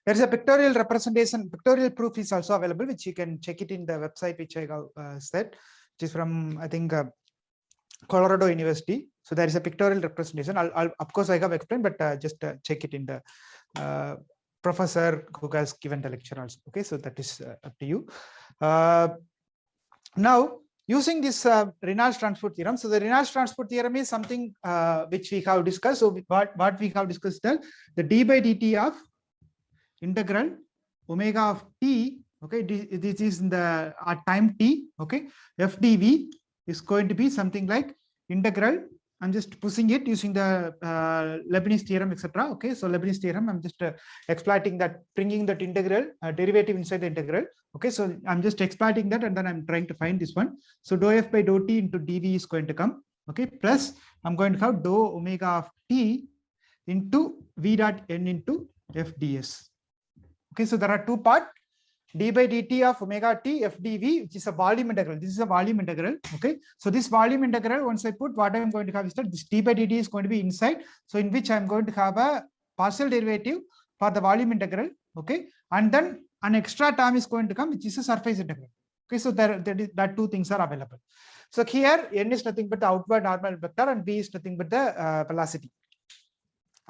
There is a pictorial representation, pictorial proof is also available, which you can check it in the website, which I said, which is from, I think, Colorado University. So there is a pictorial representation. I'll of course, I have explained, but just check it in the professor who has given the lecture also. Okay, so that is up to you. Now, using this Reynolds transport theorem, so the Reynolds transport theorem is something which we have discussed. So what we have discussed that the d by dt of integral omega of t, okay, this is in the time t, okay, f dv is going to be something like integral. I'm just pushing it using the Leibniz theorem, etc. Okay, so Leibniz theorem, I'm just exploiting that, bringing that integral derivative inside the integral. Okay, so I'm just exploiting that, and then I'm trying to find this one. So dou f by dou t into dv is going to come. Okay, plus I'm going to have dou omega of t into v dot n into f ds. Okay, so there are two parts. D by dt of omega t f dv, which is a volume integral. This is a volume integral. Okay, so this volume integral, once I put, what I'm going to have is that this d by dt is going to be inside. So in which I'm going to have a partial derivative for the volume integral. Okay, and then an extra term is going to come, which is a surface integral. Okay, so that two things are available. So here n is nothing but the outward normal vector, and v is nothing but the velocity.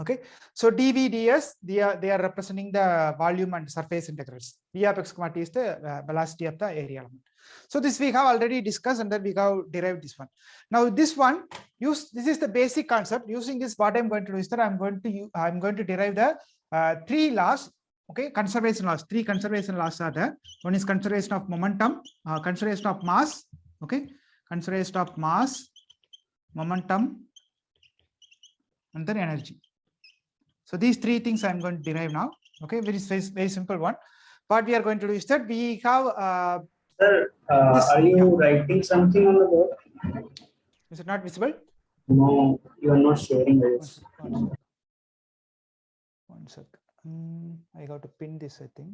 Okay, so dv ds, they are representing the volume and surface integrals. V of x comma t is the velocity of the area element. So this we have already discussed, and then we have derived this one. Now this one, this is the basic concept. Using this, what I'm going to do is that I'm going to derive the three laws. Okay, conservation laws. Three conservation laws are there. One is conservation of momentum, conservation of mass. Okay, conservation of mass, momentum, and then energy. So these three things I'm going to derive now. Okay, very simple one. What we are going to do is that we have. Sir, are you writing something on the board? Is it not visible? No, you are not sharing this. One sec. I got to pin this, I think.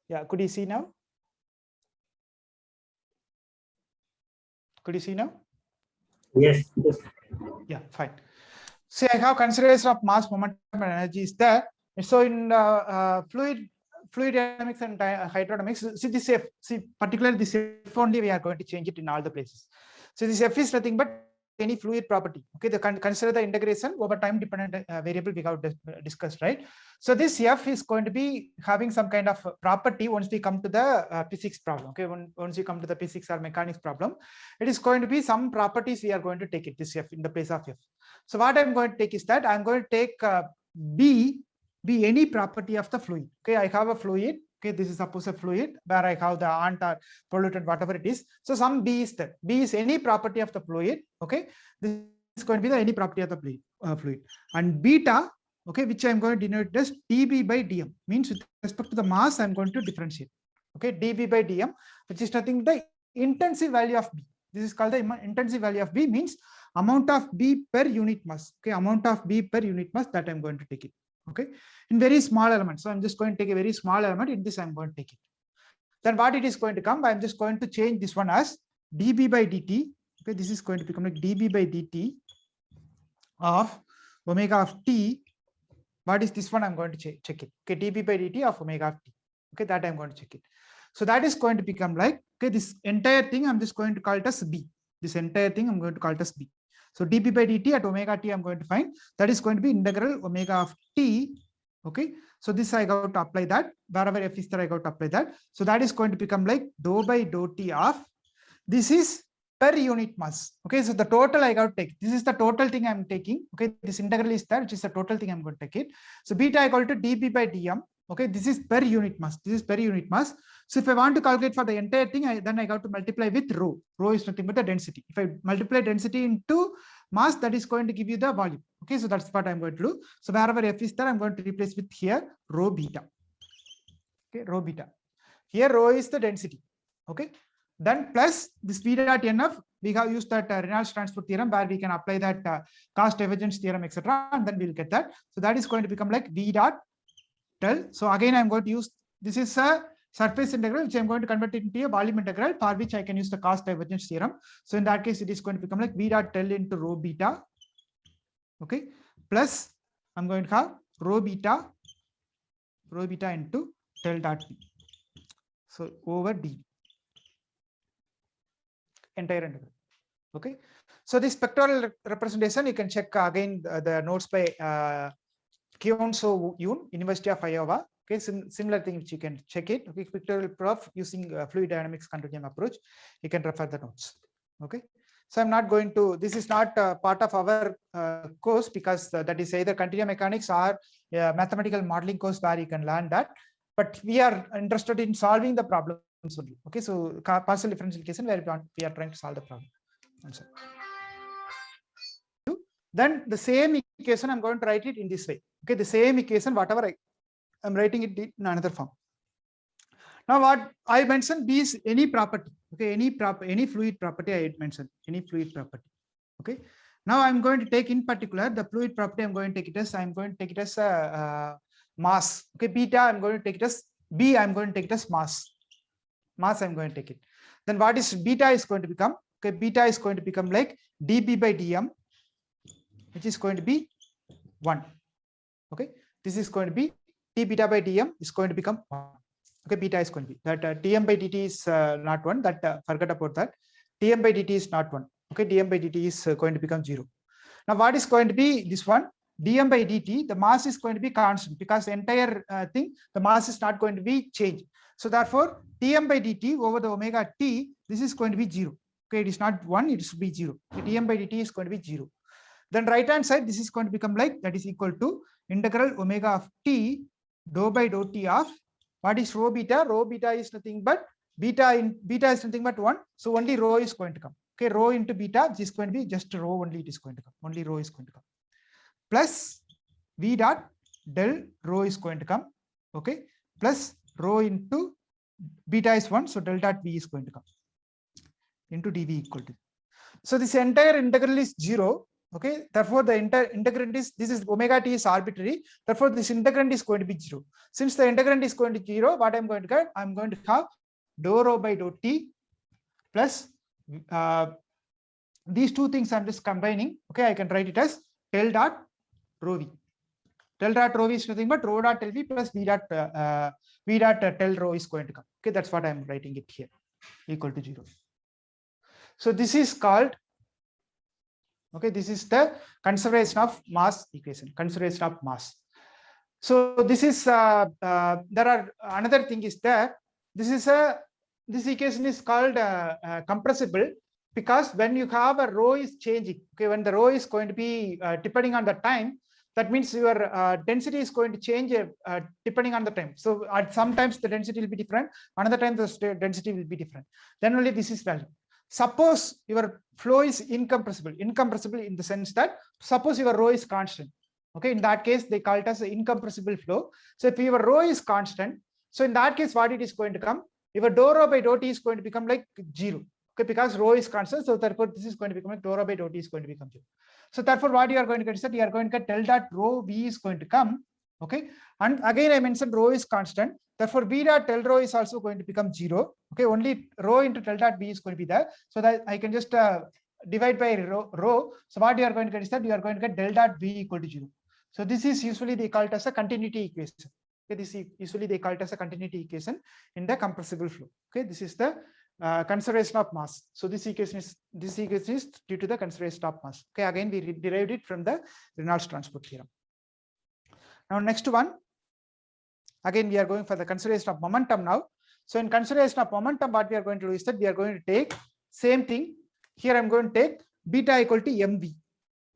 Yeah, could you see now? Could you see now? Yes. Yes. Yeah, fine. So I have consideration of mass, momentum, and energy is there. And so in fluid dynamics and hydrodynamics, see this F, particularly this F only we are going to change it in all the places. So this F is nothing but any fluid property. Okay, consider the integration over time dependent variable we have discussed, right? So this F is going to be having some kind of property once we come to the physics problem. Okay, once you come to the physics or mechanics problem, it is going to be some properties we are going to take it, this F in the place of F. So what I'm going to take is that I'm going to take B any property of the fluid. Okay, I have a fluid. Okay, this is suppose a fluid where I have the aunt or pollutant, whatever it is. So some B is there. B is any property of the fluid. Okay, this is going to be the any property of the fluid. And beta, okay, which I'm going to denote as dB by dm, means with respect to the mass, I'm going to differentiate. Okay, dB by dm, which is nothing but the intensive value of B. This is called the intensive value of B, means amount of B per unit mass. Okay, amount of B per unit mass, that I'm going to take it. Okay, in very small elements. So I'm just going to take a very small element. In this, I'm going to take it. Then what it is going to come, I'm just going to change this one as dB by dt. Okay, this is going to become like dB by dt of omega of t. What is this one? I'm going to check it. Okay, dB by dt of omega of t. Okay, that I'm going to check it. So that is going to become like, okay, this entire thing I'm just going to call it as B. This entire thing I'm going to call it as B. So dB by dt at omega t I'm going to find, that is going to be integral omega of t. Okay, so this I got to apply that, wherever f is there I got to apply that. So that is going to become like dou by dou t of, this is per unit mass. Okay, so the total I got to take, this is the total thing I'm taking. Okay, this integral is there, which is the total thing I'm going to take it. So beta equal to dB by dm. Okay, this is per unit mass. This is per unit mass. So if I want to calculate for the entire thing, then I got to multiply with rho. Rho is nothing but the density. If I multiply density into mass, that is going to give you the volume. Okay, so that's what I'm going to do. So wherever f is there, I'm going to replace with here rho beta. Okay, rho beta. Here rho is the density. Okay, then plus this v dot nf, we have used that Reynolds transport theorem where we can apply that cost divergence theorem, etc. And then we'll get that. So that is going to become like v dot del. So again, I'm going to use, this is a surface integral, which I'm going to convert it into a volume integral, for which I can use the cost divergence theorem. So in that case, it is going to become like v dot del into rho beta, okay, plus I'm going to have rho beta into del dot v. So over d, entire integral. Okay. So this pictorial representation, you can check again the notes by Kyonso Yoon, University of Iowa. Okay, similar thing which you can check it. Okay, pictorial proof using fluid dynamics continuum approach. You can refer the notes. Okay, so I'm not going to. This is not part of our course because that is either continuum mechanics or mathematical modeling course where you can learn that. But we are interested in solving the problems only. Okay, so partial differential equation where we are trying to solve the problem. Then the same equation I'm going to write it in this way. Okay, the same equation, whatever I'm writing it in another form. Now what I mentioned, B is any property. Okay, any fluid property I mentioned, any fluid property. Okay. Now I'm going to take in particular the fluid property. I'm going to take it as mass. Okay, beta I'm going to take it as B. I'm going to take it as mass. Mass I'm going to take it. Then what is beta is going to become? Okay, beta is going to become like dB by dm, which is going to be 1. Okay, this is going to be d beta by dm is going to become 1. Okay, beta is going to be that dm by dt is not 1. That forget about that. Dm by dt is not 1. Okay, dm by dt is going to become 0. Now what is going to be this one? Dm by dt, the mass is going to be constant because the entire thing, the mass is not going to be changed. So therefore, dm by dt over the omega t, this is going to be 0. Okay, it is not 1, it should be 0. Okay, dm by dt is going to be 0. Then right hand side, this is going to become like that is equal to integral omega of t dou by dou t of what is rho beta? Rho beta is nothing but beta is nothing but 1. So only rho is going to come. Okay, rho into beta, this is going to be just rho only, it is going to come. Only rho is going to come. Plus v dot del rho is going to come. Okay, plus rho into beta is 1. So del dot v is going to come into dv equal to. So this entire integral is 0. Okay, therefore the integrand is, this is omega t is arbitrary, therefore this integrand is going to be 0. Since the integrand is going to 0, what I'm going to get? I'm going to have dou rho by dou t plus these two things I'm just combining. Okay, I can write it as del dot rho v. Del dot rho v is nothing but rho dot del v plus v dot del rho is going to come. Okay, that's what I'm writing it here, equal to 0. So this is called, okay, this is the conservation of mass equation, conservation of mass. So this is there are another thing is that this equation is called compressible because when you have a rho is changing, okay, when the rho is going to be depending on the time, that means your density is going to change depending on the time. So at sometimes the density will be different, another time the density will be different. Then only this is valid. Suppose your flow is incompressible in the sense that suppose your rho is constant. Okay, in that case they call it as an incompressible flow. So if your rho is constant, so in that case what it is going to come? Your dou rho by dou t is going to become like 0. Okay, because rho is constant, so therefore this is going to become like dou rho by dou t is going to become 0. So therefore what you are going to get is that you are going to get del dot rho v is going to come. Okay, and again I mentioned rho is constant, therefore v dot del rho is also going to become 0. Okay, only rho into del dot v is going to be there, so that I can just divide by rho. So what you are going to get is that you are going to get del dot v equal to 0. So this is usually they call it as a continuity equation. Okay, this is usually they call it as a continuity equation in the compressible flow. Okay, this is the conservation of mass. So this equation is due to the conservation of mass. Okay, again we derived it from the Reynolds transport theorem. Now next one, again we are going for the consideration of momentum now. So in consideration of momentum, what we are going to do is that we are going to take same thing. Here I'm going to take beta equal to mv,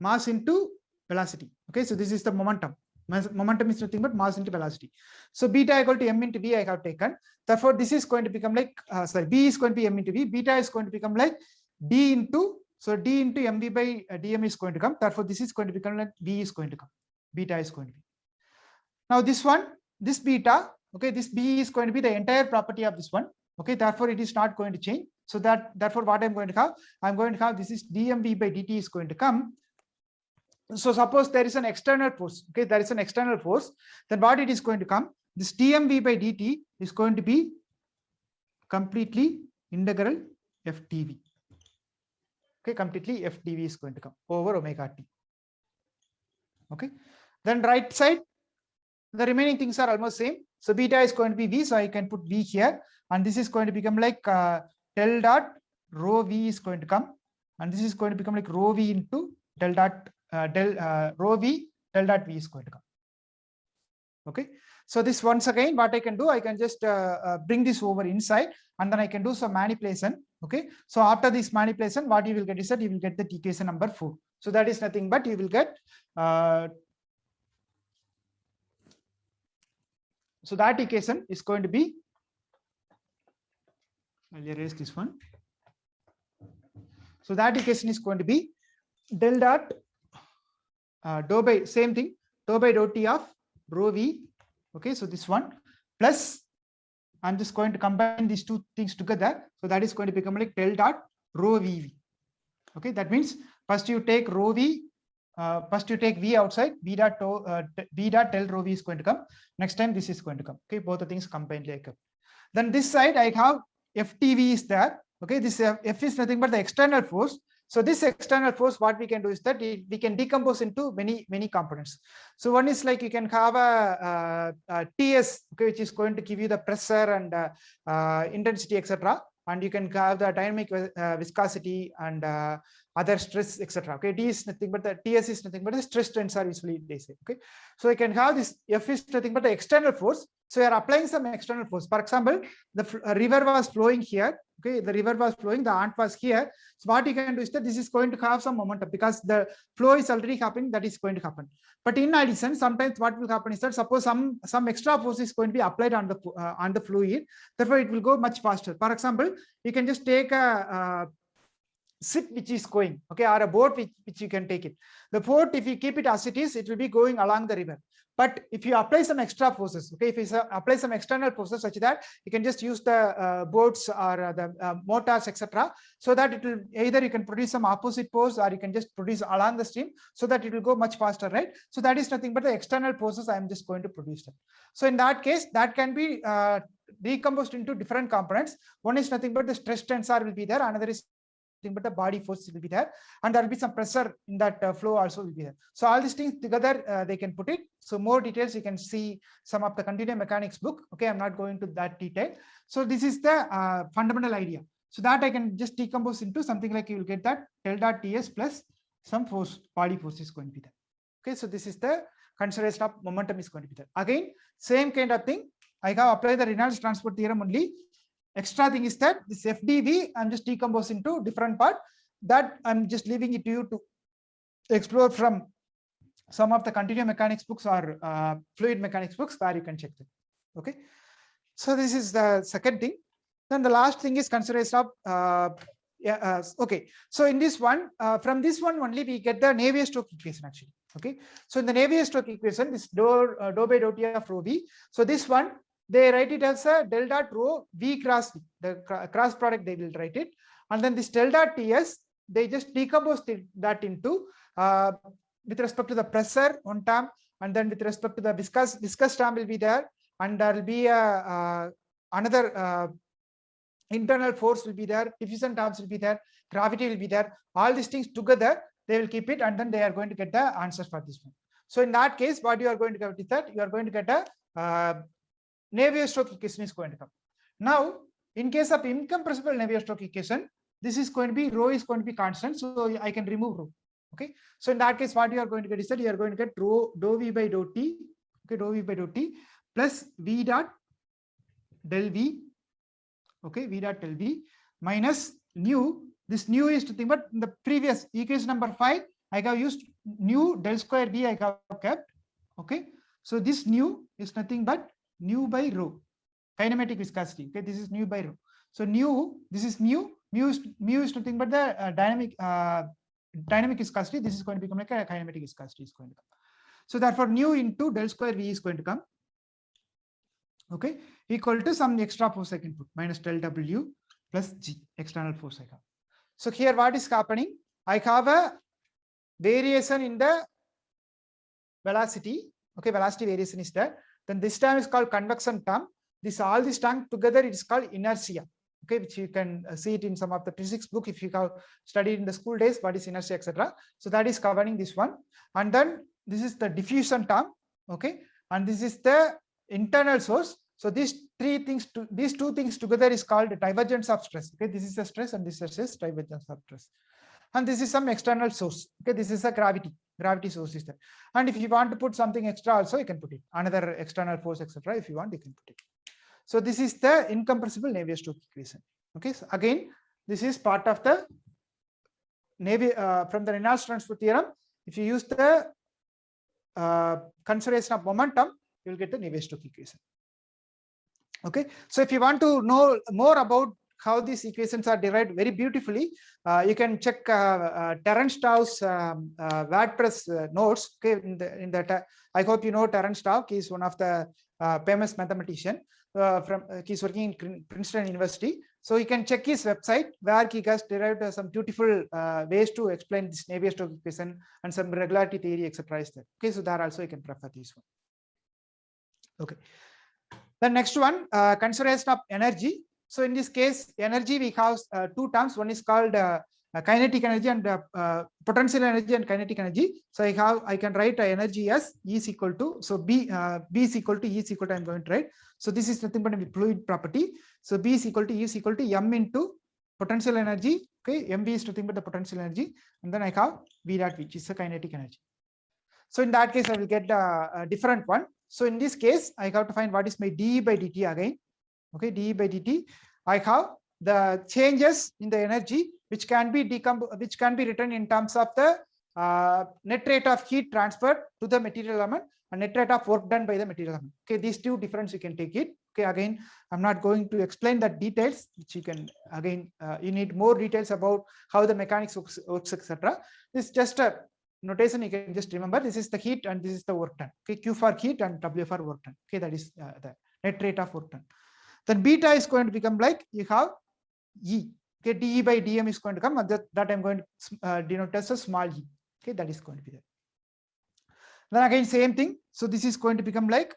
mass into velocity. Okay, so this is the momentum. Momentum is nothing but mass into velocity. So beta equal to m into v I have taken. Therefore this is going to become like b is going to be m into v, beta is going to become like d into, so d into mv by dm is going to come. Therefore this is going to become like v is going to come, beta is going to be. Now this one, this beta, okay, this b is going to be the entire property of this one. Okay, therefore it is not going to change. So therefore what I'm going to have, I'm going to have this is dmv by dt is going to come. So suppose there is an external force, okay, there is an external force, then what it is going to come, this dmv by dt is going to be completely integral FdV. Okay, completely FdV is going to come over omega t. Okay, then right side, the remaining things are almost same. So beta is going to be V, so I can put V here, and this is going to become like del dot rho V is going to come, and this is going to become like rho V into del dot rho V del dot V is going to come. Okay, so this once again, what I can do, I can just bring this over inside, and then I can do some manipulation. Okay, so after this manipulation, what you will get is that you will get the equation number 4. So that is nothing but you will get so that equation is going to be, I'll erase this one. So that equation is going to be del dot dou by, same thing, dou by dou t of rho V. Okay, so this one plus, I'm just going to combine these two things together. So that is going to become like del dot rho VV. Okay, that means first you take rho V, first you take V outside, V dot del rho V is going to come. Next time this is going to come. Okay, both the things combined like that. Then this side I have FTV is there. Okay, this F is nothing but the external force. So this external force, what we can do is that we can decompose into many components. So one is like you can have a TS, okay, which is going to give you the pressure and intensity, etc. And you can have the dynamic viscosity and other stress, etc. Okay, D is nothing but the TS is nothing but the stress tensor usually they say. Okay, so I can have this F is nothing but the external force. So you are applying some external force. For example, the river was flowing here. Okay, the river was flowing, the ant was here. So what you can do is that this is going to have some momentum because the flow is already happening, that is going to happen. But in addition, sometimes what will happen is that suppose some extra force is going to be applied on the fluid, therefore it will go much faster. For example, you can just take a ship which is going, okay, or a boat which you can take it. The boat, if you keep it as it is, it will be going along the river. But if you apply some extra forces, okay, if you apply some external forces such that you can just use the boats or the motors, etc., so that it will either you can produce some opposite force or you can just produce along the stream so that it will go much faster, right? So that is nothing but the external forces I am just going to produce them. So in that case, that can be decomposed into different components. One is nothing but the stress tensor will be there, another is but the body force will be there, and there will be some pressure in that flow also will be there. So all these things together they can put it. So more details you can see some of the continuum mechanics book. Okay, I'm not going to that detail. So this is the fundamental idea. So that I can just decompose into something like you will get that del dot TS plus some force, body force is going to be there. Okay, so this is the consideration of momentum is going to be there. Again, same kind of thing. I have applied the Reynolds transport theorem only. Extra thing is that this FdV I'm just decomposing into different part, that I'm just leaving it to you to explore from some of the continuum mechanics books or fluid mechanics books where you can check them. Okay, so this is the second thing. Then the last thing is consideration of okay, so in this one, from this one only we get the Navier-Stokes equation actually. Okay, so in the Navier-Stokes equation, this dou by dou t of rho v, so this one they write it as a del dot rho v cross v, the cross product they will write it, and then this del dot ts they just decompose that into with respect to the pressure one term, and then with respect to the viscous term will be there, and there will be another internal force will be there, diffusion terms will be there, gravity will be there. All these things together they will keep it, and then they are going to get the answers for this one. So in that case, what you are going to get is that you are going to get a Navier-Stokes equation is going to come. Now, in case of incompressible Navier-Stokes equation, this is going to be rho is going to be constant, so I can remove rho. Okay, so in that case, what you are going to get is that you are going to get rho dou v by dou t, okay, dou v by dou t plus v dot del v, okay, v dot del v minus nu. This nu is nothing but in the previous equation number 5, I have used nu del square v I have kept. Okay, so this nu is nothing but nu by rho, kinematic viscosity. Okay, this is nu by rho. So nu, this is mu is nothing but the dynamic viscosity. This is going to become like a kinematic viscosity is going to come. So therefore nu into del square v is going to come, okay, equal to some extra force I can put, minus del w plus g, external force I have. So here what is happening, I have a variation in the velocity. Okay, velocity variation is there. Then this term is called convection term. All this term together it is called inertia. okay, which you can see it in some of the physics book if you have studied in the school days, what is inertia, etc. So that is covering this one. And then this is the diffusion term, okay, and this is the internal source. So these two things together is called divergence of stress. Okay, this is a stress and this is divergence of stress. And this is some external source. Okay, this is a gravity source is there. And if you want to put something extra also, you can put it, another external force, etc. If you want, you can put it. So this is the incompressible Navier-Stokes equation. Okay, so again, this is part of the from the Reynolds transfer theorem. If you use the conservation of momentum, you will get the Navier-Stokes equation. Okay, so if you want to know more about how these equations are derived very beautifully, you can check Terence Tau's WordPress notes. Okay, in that I hope you know Terence Tau. He is one of the famous mathematician he's working in Princeton University. So you can check his website where he has derived some beautiful ways to explain this Navier-Stokes equation and some regularity theory, etc. Okay, so there also you can prefer this one. Okay. The next one, conservation of energy. So in this case, energy we have two terms. One is called kinetic energy and potential energy and kinetic energy. So I can write energy as E is equal to, so B is equal to E is equal to, I'm going to write. So this is nothing but a fluid property. So B is equal to E is equal to M into potential energy. Okay, MV is nothing but the potential energy, and then I have V dot, which is the kinetic energy. So in that case, I will get a different one. So in this case, I have to find what is my dE by dt again. Okay, dE by dt. I have the changes in the energy which can be written in terms of the net rate of heat transferred to the material element and net rate of work done by the material element. Okay, these two difference you can take it. Okay, again, I'm not going to explain the details, which you can again you need more details about how the mechanics works, etc. This is just a notation you can just remember. This is the heat and this is the work done. Okay, Q for heat and W for work done. Okay, that is the net rate of work done. Then beta is going to become like you have E. Okay, dE by dm is going to come, and that I'm going to denote as a small e. Okay, that is going to be there. Then again same thing. So this is going to become like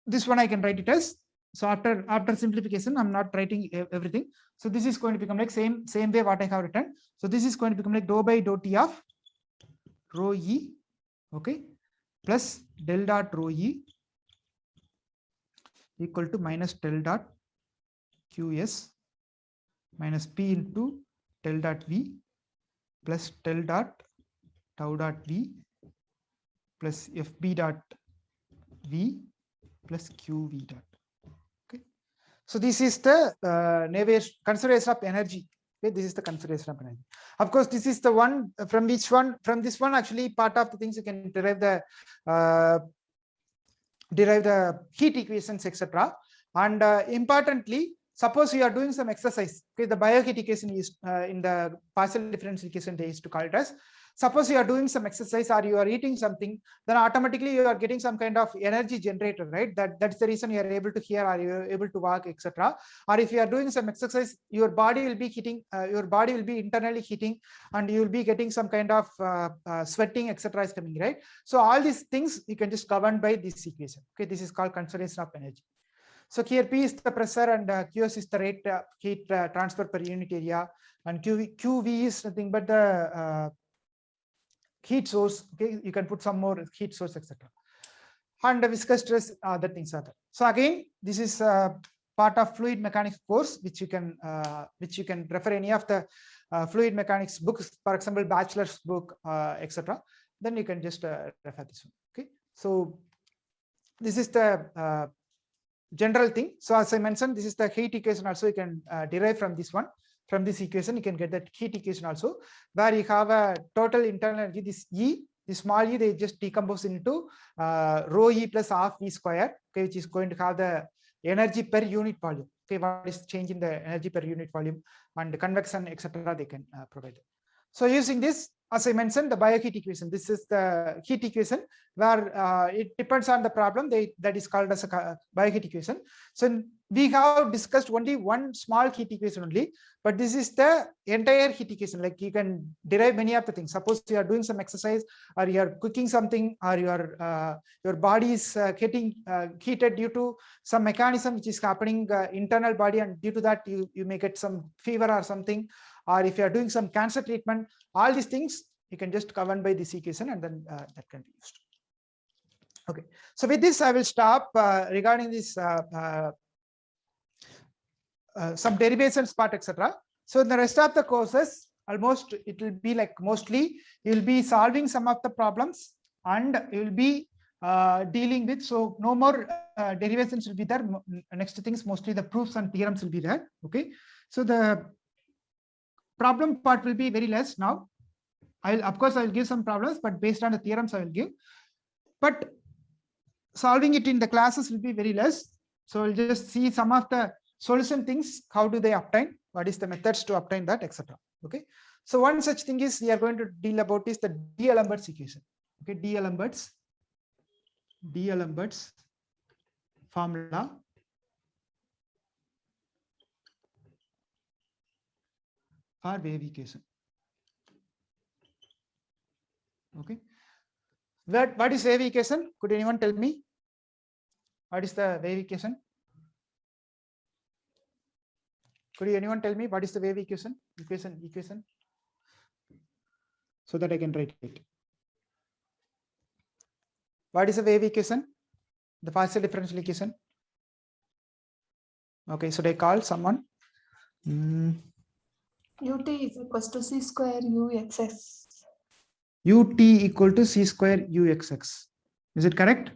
this one I can write it as. So after simplification, I'm not writing everything. So this is going to become like same way what I have written. So this is going to become like dou by dou t of rho e, okay, plus del dot rho e equal to minus del dot qs minus p into del dot v plus del dot tau dot v plus fb dot v plus qv dot. Okay, so this is the Navier conservation of energy. Okay, this is the conservation of energy. Of course, this is the one from this one actually part of the things you can derive the heat equations, etc. And importantly, suppose you are doing some exercise. Okay, the bioheat equation is in the partial differential equation they used to call it as. Suppose you are doing some exercise or you are eating something, then automatically you are getting some kind of energy generator, right? That's the reason you are able to hear or you are able to walk, etc. Or if you are doing some exercise, your body will be heating, your body will be internally heating, and you will be getting some kind of sweating, etc. is coming, right? So all these things you can just govern by this equation. Okay, this is called conservation of energy. So here P is the pressure and Qs is the rate heat transfer per unit area, and QV is nothing but the heat source. Okay, you can put some more heat source, etc. And the viscous stress, other things are there. So again, this is part of fluid mechanics course, which you can refer any of the fluid mechanics books, for example, bachelor's book, etc. Then you can just refer this one. Okay, so this is the general thing. So as I mentioned, this is the heat equation. Also, you can derive from this one. From this equation, you can get that heat equation also, where you have a total internal energy. This E, this small e, they just decompose into rho e plus half v square, okay, which is going to have the energy per unit volume. Okay, what is change in the energy per unit volume and the convection, etc. They can provide it. So using this, as I mentioned, the bioheat equation. This is the heat equation where it depends on the problem. That is called as a bioheat equation. So we have discussed only one small heat equation only, but this is the entire heat equation. Like you can derive many of the things. Suppose you are doing some exercise, or you are cooking something, or your body is getting heated due to some mechanism which is happening internal body, and due to that you may get some fever or something. Or if you are doing some cancer treatment, all these things you can just govern by this equation, and then that can be used. Okay, so with this I will stop regarding this some derivations part, etc. So in the rest of the courses, almost it will be like mostly you will be solving some of the problems, and you will be dealing with, so no more derivations will be there. Next things, mostly the proofs and theorems will be there. Okay, so the problem part will be very less now. Of course I will give some problems, but based on the theorems I will give, but solving it in the classes will be very less. So we'll just see some of the solution things. How do they obtain? What is the methods to obtain that, etc. Okay, so one such thing is we are going to deal about is the D'Alembert's equation. Okay, D'Alembert's formula for wave equation. Okay, what is wave equation? Could anyone tell me what is the wave equation? Could anyone tell me what is the wave equation? Equation, so that I can write it. What is the wave equation? The partial differential equation. Okay, so they call someone. Ut is equals to c square uxx. Ut equal to c square uxx. Is it correct?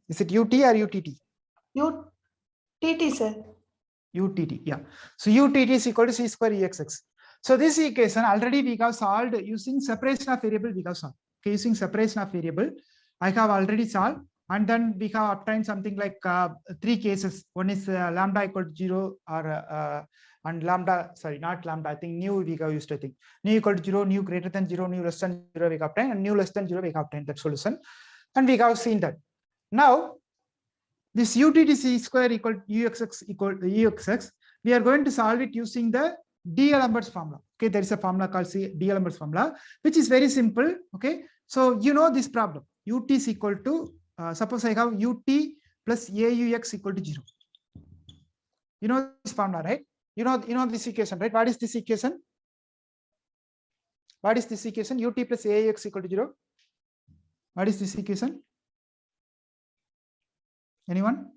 Is it ut or utt? UTT, sir. UTT, yeah. So UTT is equal to c square uxx. So this equation already we have solved using separation of variable. We have solved. Okay, using separation of variable, I have already solved, and then we have obtained something like 3 cases. One is lambda equal to 0, or and lambda, sorry, not lambda. I think nu we have used. I think nu equal to 0, nu greater than 0, nu less than 0 we have obtained, and nu less than 0 we have obtained that solution, and we have seen that. Now this UTT c square equal to uxx equal to uxx, we are going to solve it using the D'Alembert's formula. Okay, there is a formula called D'Alembert's formula, which is very simple. Okay, so you know this problem. Ut is equal to suppose I have ut plus aux equal to 0. You know this formula, right? You know this equation, right? What is this equation? What is this equation? Ut plus aux equal to 0. What is this equation? Anyone?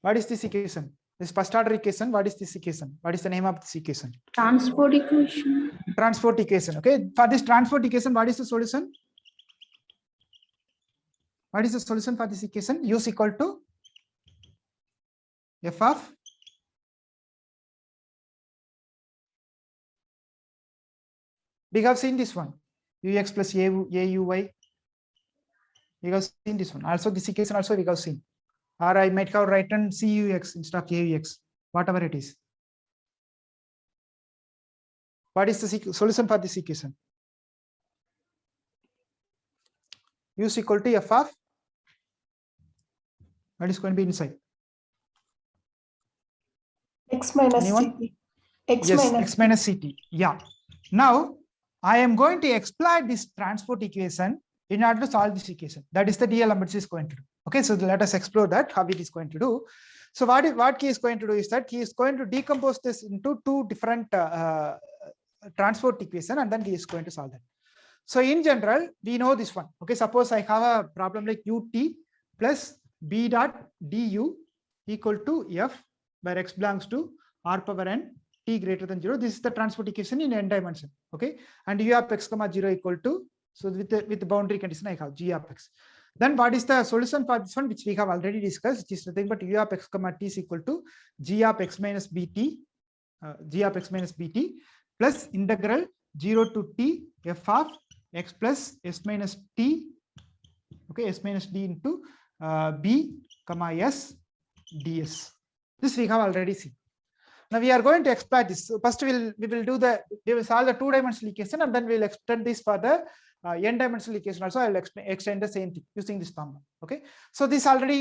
What is this equation? This first order equation. What is this equation? What is the name of this equation? Transport equation. Transport equation. Okay. For this transport equation, what is the solution? What is the solution for this equation? U is equal to f of we have seen this one, ux plus auy. We have seen this one. Also, this equation also we have seen. Or I might have written cux instead of aux, whatever it is. What is the solution for this equation? U is equal to f of what is going to be inside? X minus Anyone? CT. X Yes, minus x minus ct. Yeah. Now I am going to exploit this transport equation in order to solve this equation. That is the D'Alembert's is going to do. Okay, so let us explore that, how it is going to do. So what he is going to do is that he is going to decompose this into 2 different transport equation, and then he is going to solve that. So in general, we know this one. Okay, suppose I have a problem like ut plus b dot du equal to f, where x belongs to r power n t greater than 0. This is the transport equation in n dimension. Okay, and u of x comma 0 equal to, so with the boundary condition I have g of x. Then what is the solution for this one, which we have already discussed, which is nothing but u of x comma t is equal to g of x minus bt, plus integral 0 to t f of x plus s minus t, okay, s minus d into b comma s ds. This we have already seen. Now we are going to exploit this. So first we will solve the two-dimensional equation, and then we will extend this for the n-dimensional equation also. I will extend the same thing using this formula. Okay, so this already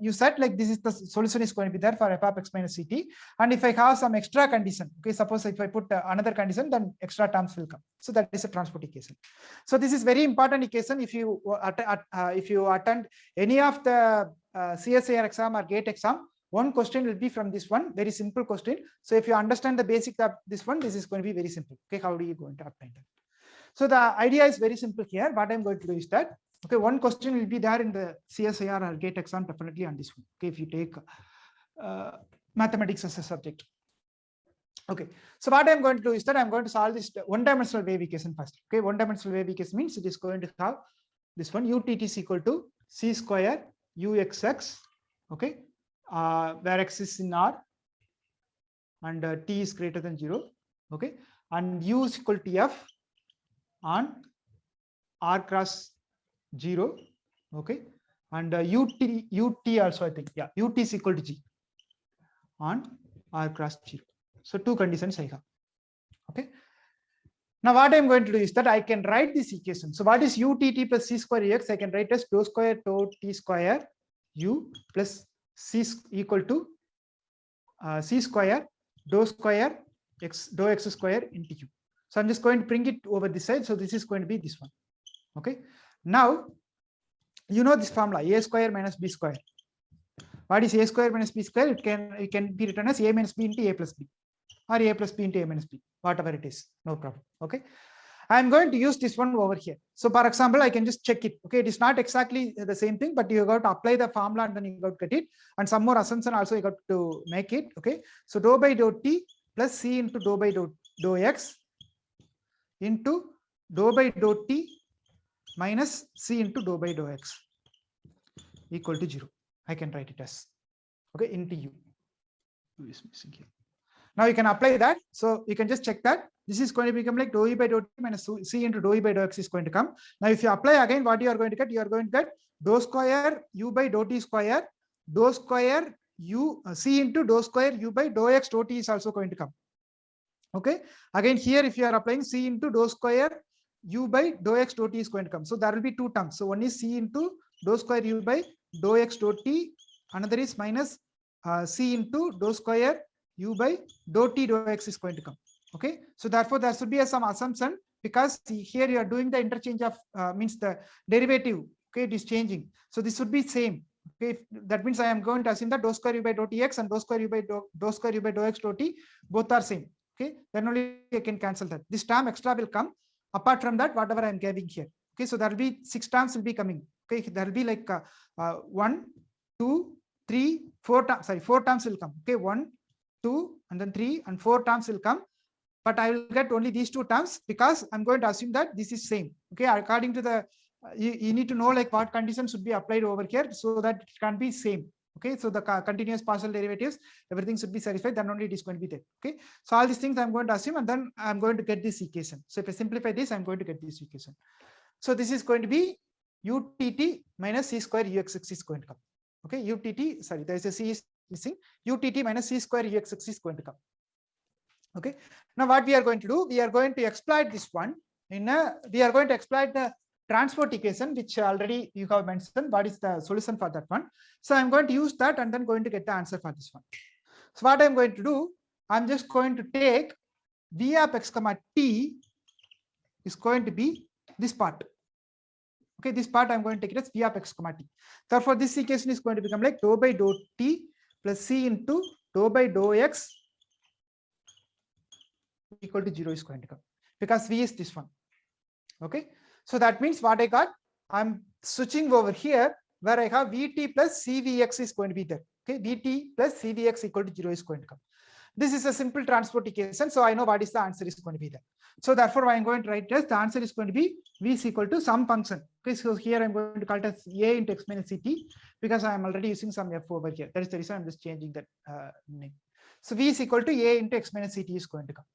you said, like, this is the solution is going to be there for f of x minus ct, and if I have some extra condition, okay, suppose if I put another condition, then extra terms will come. So that is a transport equation. So this is very important equation. If you attend any of the CSIR exam or GATE exam, one question will be from this one, very simple question. So if you understand the basic of this one, this is going to be very simple. Okay, how do you going to obtain that? So the idea is very simple here. What I'm going to do is that, okay, one question will be there in the CSIR or GATE exam, definitely on this one. Okay, if you take mathematics as a subject. Okay, so what I'm going to do is that I'm going to solve this one-dimensional wave equation first. Okay, one-dimensional wave equation means it is going to have this one, utt is equal to c square uxx, okay, where x is in R and t is greater than 0, okay, and u is equal to f on R cross 0, okay, and ut also, I think, yeah, ut is equal to g on R cross 0. So two conditions I have. Okay. Now what I'm going to do is that I can write this equation. So what is utt plus c square ux? I can write as dou square tau t square u plus c equal to c square dou square x dou x square into u. So I'm just going to bring it over this side. So this is going to be this one. Okay. Now you know this formula, a square minus b square. What is a square minus b square? It can be written as a minus b into a plus b, or a plus b into a minus b, whatever it is, no problem. Okay, I'm going to use this one over here. So for example, I can just check it. Okay, it is not exactly the same thing, but you got to apply the formula and then you got to get it, and some more assumption also you got to make it. Okay, so dou by dou t plus c into dou by dou x into dou by dou t minus c into dou by dou x equal to 0. I can write it as, okay, into u. U is missing here. Now you can apply that. So you can just check that this is going to become like dou e by dou t minus c into dou e by dou x is going to come. Now if you apply again, what you are going to get? You are going to get dou square u by dou t square, dou square u c into dou square u by dou x dou t is also going to come. Okay. Again here, if you are applying c into dou square u by dou x dou t is going to come. So there will be two terms. So one is c into dou square u by dou x dou t. Another is minus c into dou square u by dou t dou x is going to come. Okay, so therefore there should be some assumption, because here you are doing the interchange of means the derivative. Okay, it is changing, so this should be same. Okay, that means I am going to assume that dou square u by dou t x and dou square u by dou x dou t both are same. Okay, then only I can cancel that. This term extra will come. Apart from that, whatever I am giving here. Okay, so there will be 6 terms will be coming. Okay, there will be like 1, 2, 3, 4 terms. Sorry, 4 terms will come. Okay, 1, 2, and then 3 and 4 terms will come. But I will get only these 2 terms because I'm going to assume that this is same. Okay, according to the you need to know like what conditions should be applied over here so that it can be same. Okay, so the continuous partial derivatives, everything should be satisfied, then only it is going to be there. Okay, so all these things I'm going to assume, and then I'm going to get this equation. So if I simplify this, I'm going to get this equation. So this is going to be utt minus c square uxx is going to come. Okay, utt, sorry, there is a c is missing. Utt minus c square uxx is going to come. Okay, now what we are going to do, we are going to exploit this one we are going to exploit the transport equation, which already you have mentioned. What is the solution for that one? So I'm going to use that and then going to get the answer for this one. So what I'm going to do, I'm just going to take v of x comma t is going to be this part. Okay, this part I'm going to take it as v of x comma t. Therefore, this equation is going to become like dou by dou t plus c into dou by dou x equal to 0 is going to come, because v is this one. Okay, so that means what I got, I'm switching over here where I have vt plus cvx is going to be there. Okay, vt plus cvx equal to 0 is going to come. This is a simple transport equation, so I know what is the answer is going to be there. So therefore, I'm going to write as the answer is going to be v is equal to some function. Okay, so here I'm going to call it as a into x minus ct, because I am already using some f over here. That is the reason I'm just changing that name. So v is equal to a into x minus ct is going to come.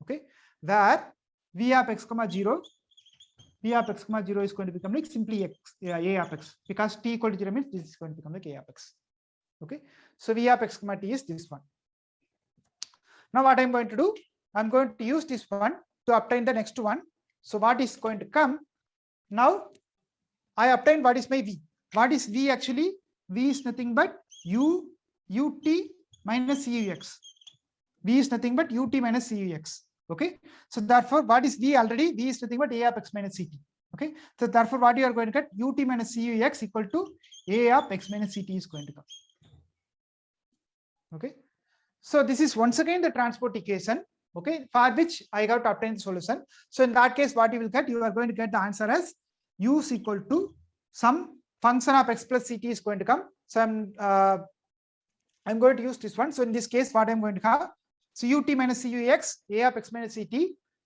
Okay, where v of x comma 0, v of x comma 0 is going to become like simply x, a of x, because t equal to 0 means this is going to become like a of x. Okay, so v of x comma t is this one. Now what I'm going to do, I'm going to use this one to obtain the next one. So what is going to come now? I obtain what is my V. What is V actually? V is nothing but ut minus cux. V is nothing but ut minus cux. Okay. So therefore, what is V already? V is nothing but a of x minus ct. Okay. So therefore, what you are going to get, ut minus cux equal to a of x minus ct is going to come. Okay. So this is once again the transport equation. Okay, for which I got to obtain the solution. So in that case, what you will get, you are going to get the answer as u is equal to some function of x plus ct is going to come. So I'm going to use this one. So in this case, what I'm going to have, so ut minus cux, a of x minus ct,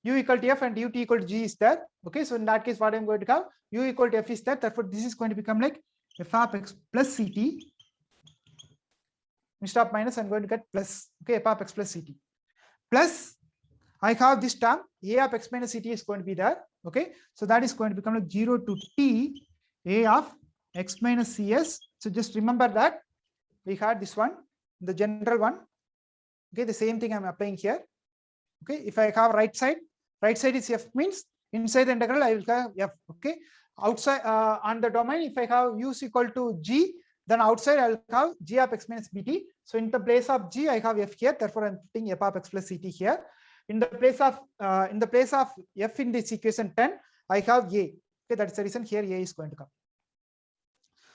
u equal to f and ut equal to g is there. Okay, so in that case, what I'm going to have, u equal to f is there. Therefore, this is going to become like f of x plus ct. Instead of minus, I'm going to get plus. Okay, f of x plus ct. Plus, I have this term a of x minus ct is going to be there. Okay, so that is going to become like 0 to t a of x minus cs. So just remember that we had this one, the general one. Okay, the same thing I'm applying here. Okay, if I have right side is f, means inside the integral I will have f. Okay, outside on the domain, if I have u is equal to g, then outside I will have g of x minus bt. So in the place of g, I have f here. Therefore, I'm putting f of x plus ct here. In the place of f in this equation 10, I have a. Okay, that's the reason here a is going to come.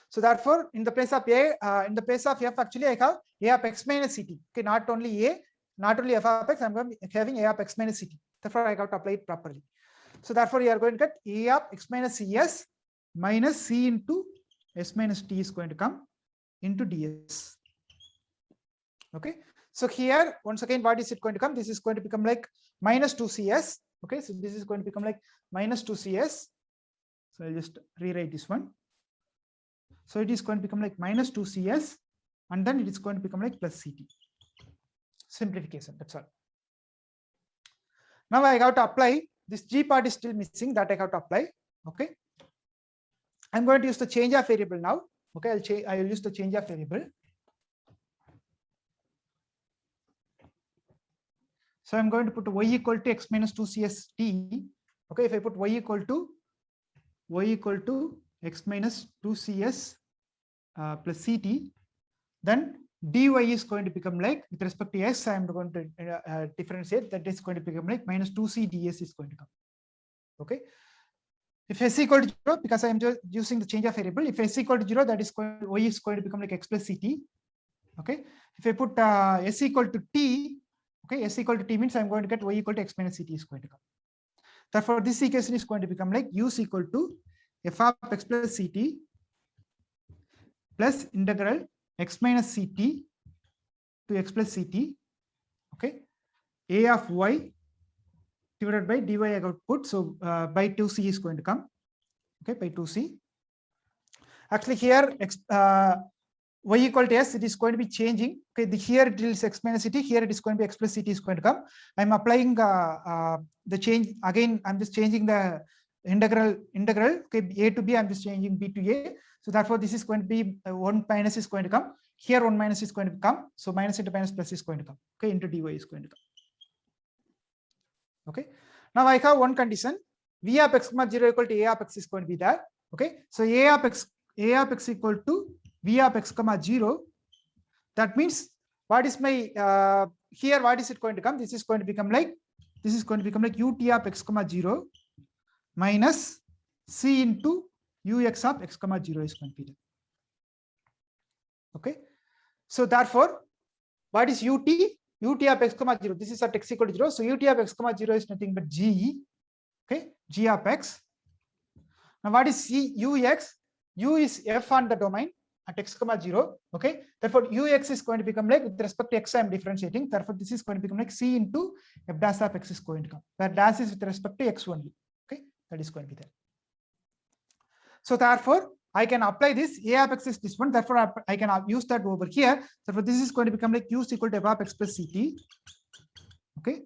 So therefore, in the place of a, in the place of f, actually I have a of x minus ct. Okay, not only f of x, I'm going to be having a of x minus ct. Therefore, I got to apply it properly. So therefore, you are going to get a of x minus cs minus c into s minus t is going to come into ds. Okay. So here, once again, what is it going to come? This is going to become like minus 2cs. Okay, so this is going to become like minus 2cs. So I'll just rewrite this one. So it is going to become like minus 2cs, and then it is going to become like plus ct. Simplification, that's all. Now I have to apply, this g part is still missing, that I have to apply. Okay. I'm going to use the change of variable now. Okay, I will use the change of variable. So I'm going to put y equal to x minus 2cs t. Okay, if I put y equal to x minus 2cs plus ct, then dy is going to become like, with respect to s, I'm going to differentiate, that is going to become like minus 2c ds is going to come. Okay. If s equal to 0, because I am just using the change of variable, if s equal to 0, that is going, y is going to become like x plus ct. Okay. If I put s equal to t, okay, s equal to t means I'm going to get y equal to x minus ct is going to come. Therefore, this equation is going to become like u is equal to f of x plus ct plus integral x minus ct to x plus ct. Okay, a of y divided by dy I got put, so by 2c is going to come. Okay, by 2c. Actually, here y equal to s, it is going to be changing. Okay, here it is x minus ct, here it is going to be x plus ct is going to come. I'm applying the change again. I'm just changing the integral. Okay, a to b. I'm just changing b to a. So therefore, this is going to be 1 minus is going to come. Here 1 minus is going to come. So minus into minus plus is going to come. Okay, into dy is going to come. Okay. Now I have one condition. V of x comma 0 equal to a of x is going to be there. Okay. So a of x equal to v of x comma 0. That means what is my here? What is it going to come? This is going to become like ut of x comma 0 minus c into ux of x comma 0 is going to be there. Okay. So therefore, what is ut? Ut of x comma 0. This is at x equal to 0. So ut of x comma 0 is nothing but g. Okay, g of x. Now what is c? Ux. U is f on the domain at x comma 0. Okay. Therefore, ux is going to become like, with respect to x, I am differentiating. Therefore, this is going to become like c into f dash of x is going to come. Where dash is with respect to x only. Okay, that is going to be there. So therefore, I can apply this. A of x is this one. Therefore, I can use that over here. Therefore, this is going to become like u is equal to f of x plus ct. Okay.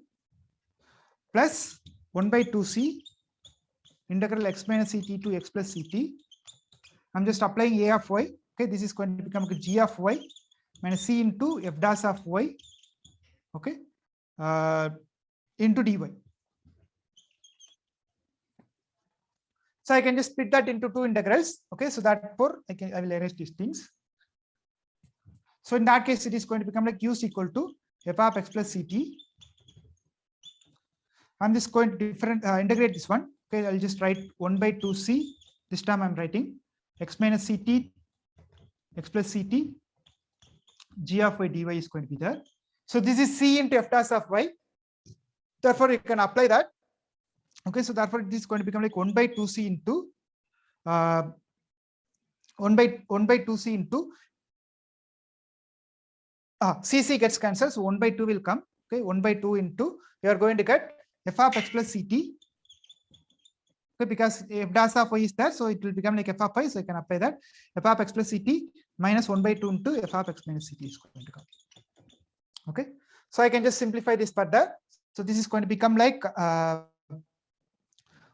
Plus 1 by 2c integral x minus ct to x plus ct. I'm just applying a of y. Okay. This is going to become g of y minus c into f dash of y. Okay. into dy. So I can just split that into two integrals. Okay, so therefore I will erase these things. So in that case, it is going to become like u is equal to f of x plus ct. I'm just going to integrate this one. Okay, I'll just write 1 by 2c. This time I'm writing x minus ct, x plus ct, g of y dy is going to be there. So this is c into f dash of y. Therefore, you can apply that. Okay, so therefore this is going to become like 1 by 2c into 1 by 2c into cc gets cancelled, so 1 by 2 will come. Okay, 1 by 2 into, you are going to get f of x plus ct. Okay, because f dash of y is there, so it will become like f of y, so I can apply that. F of x plus ct minus 1 by 2 into f of x minus ct is going to come. Okay, so I can just simplify this further. So this is going to become like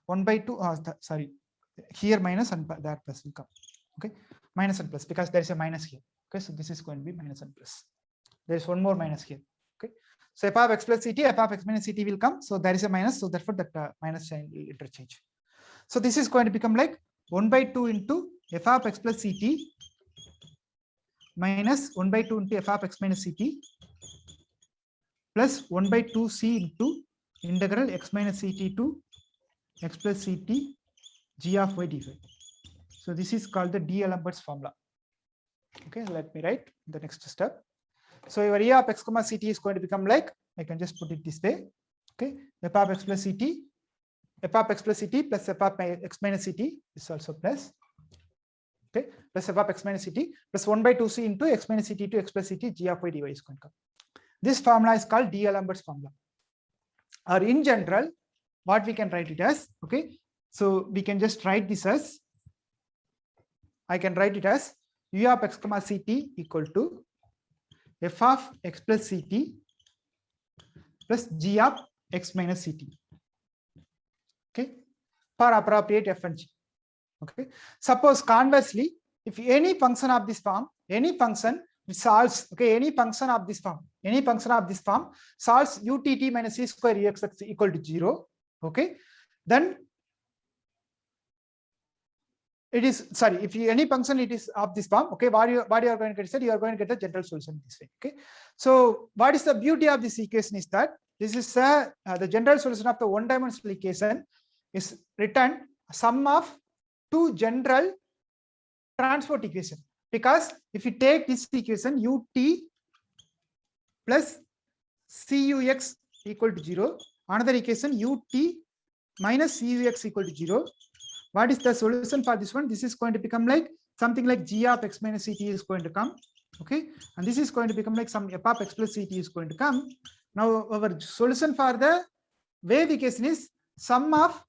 1 by 2, sorry, here minus and that plus will come. Okay, minus and plus, because there is a minus here. Okay, so this is going to be minus and plus. There is one more minus here. Okay, so f of x plus ct, f of x minus ct will come. So there is a minus, so therefore that minus sign will interchange. So this is going to become like 1 by 2 into f of x plus ct minus 1 by 2 into f of x minus ct plus 1 by 2c into integral x minus ct to x plus ct g of y dy. So this is called the D'Alembert's formula. Okay, let me write the next step. So your e of x comma ct is going to become like, I can just put it this way. Okay, f of x plus ct, f of x plus ct plus f of x minus ct is also plus. Okay, plus f of x minus ct plus 1 by 2c into x minus ct to x plus ct g of y dy is going to come. This formula is called D'Alembert's formula. Or in general, what we can write it as, okay, so we can just write this as, I can write it as u of x comma ct equal to f of x plus ct plus g of x minus ct. Okay, for appropriate f and g. Okay, suppose conversely, if any function of this form, any function which solves, okay, any function of this form solves utt minus c square ux equal to 0. Okay, then it is, sorry, if any function it is of this form, okay, what you are going to get, you are going to get the general solution this way. Okay, so what is the beauty of this equation is that this is the general solution of the one-dimensional equation is written sum of two general transport equation, because if you take this equation ut plus cux equal to 0, another equation ut minus cux equal to 0. What is the solution for this one? This is going to become like something like g of x minus ct is going to come. Okay, and this is going to become like some f of x plus ct is going to come. Now our solution for the wave equation is sum of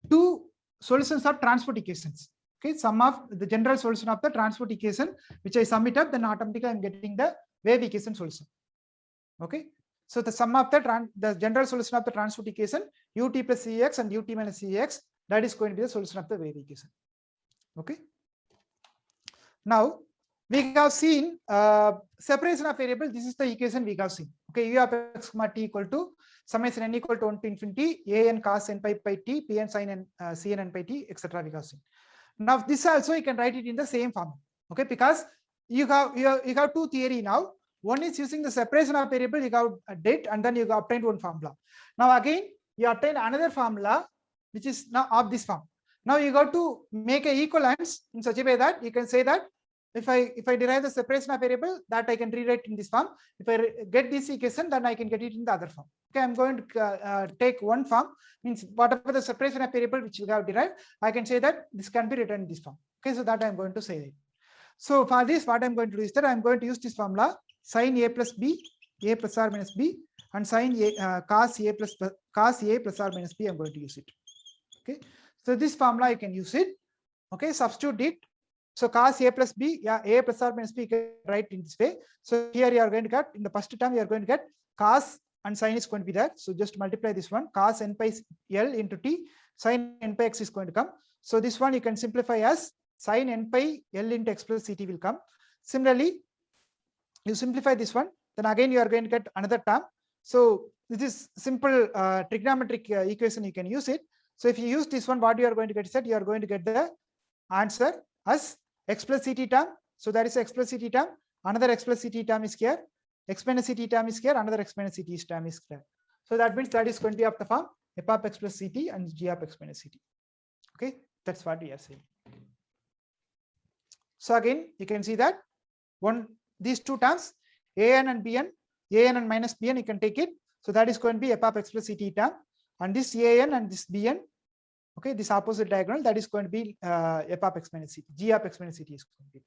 two solutions of transport equations. Okay, sum of the general solution of the transport equation, which I sum it up, then automatically I'm getting the wave equation solution. Okay, so the sum of the general solution of the transport equation ut plus cx and ut minus cx, that is going to be the solution of the wave equation. Okay, now we have seen separation of variable. This is the equation we have seen. Okay, u of x comma t equal to summation n equal to 1 to infinity a n cos n pi by t p n sin n c n n by t, etc. we have seen. Now this also you can write it in the same form. Okay, because you have two theory now. One is using the separation of variable, you have did, and then you have obtained one formula. Now again you obtain another formula which is now of this form. Now you got to make a equivalence in such a way that you can say that if I derive the separation of variable, that I can rewrite in this form. If I get this equation, then I can get it in the other form. Okay, I'm going to take one form, means whatever the separation of variable which we have derived, I can say that this can be written in this form. Okay, so that I'm going to say it. So for this, what I'm going to do is that I'm going to use this formula sin a plus b, a plus or minus b, and sin a cos a plus or minus b. I'm going to use it. Okay, so this formula you can use it. Okay, substitute it. So cos a plus b, yeah, a plus or minus b, you can write in this way. So here you are going to get, in the first term you are going to get cos and sin is going to be there. So just multiply this one, cos n pi l into t, sin n pi x is going to come. So this one you can simplify as sin n pi l into x plus ct will come. Similarly, you simplify this one, then again you are going to get another term. So this is simple trigonometric equation, you can use it. So if you use this one, what you are going to get is that you are going to get the answer as x plus ct term. So that is x plus ct term, another x plus ct term is here, x minus ct term is here, another x minus ct term is here. So that means that is going to be of the form f of x plus ct and g of x minus ct. Okay, that's what we are saying. So again, you can see that these two terms, an and bn, an and minus bn, you can take it. So that is going to be f of x plus ct term, and this an and this bn, okay, this opposite diagonal, that is going to be f of x minus ct, g of x minus ct is going to be.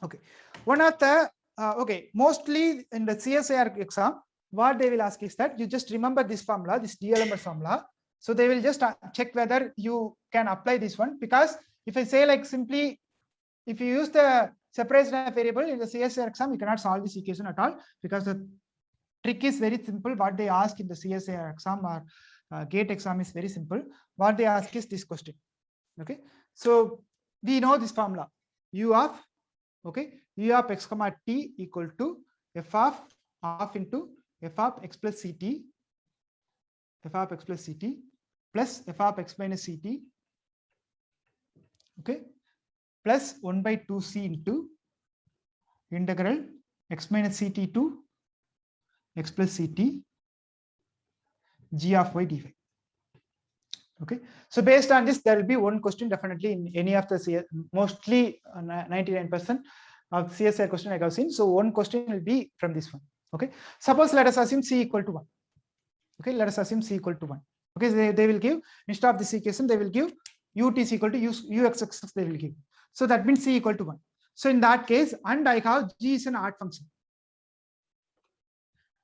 Okay, one of the okay, mostly in the CSIR exam, what they will ask is that you just remember this formula, this DLMS formula. So they will just check whether you can apply this one, because if I say like simply, if you use the separation of variable in the CSIR exam, you cannot solve this equation at all, because the trick is very simple. What they ask in the CSIR exam or GATE exam is very simple. What they ask is this question. Okay, so we know this formula, u of, okay, u of x comma t equal to f of half into f of x plus ct, f of x plus ct plus f of x minus ct, okay, plus 1 by 2c into integral x minus ct to x plus ct g of y dy. Okay, so based on this, there will be one question definitely in any of the CS, mostly 99% of CSIR question I have seen. So one question will be from this one. Okay, suppose let us assume c equal to 1. Okay, let us assume c equal to 1. Okay, so they will give, instead of this equation, they will give ut is equal to uxx, they will give. So that means c equal to 1. So in that case, and I have g is an odd function.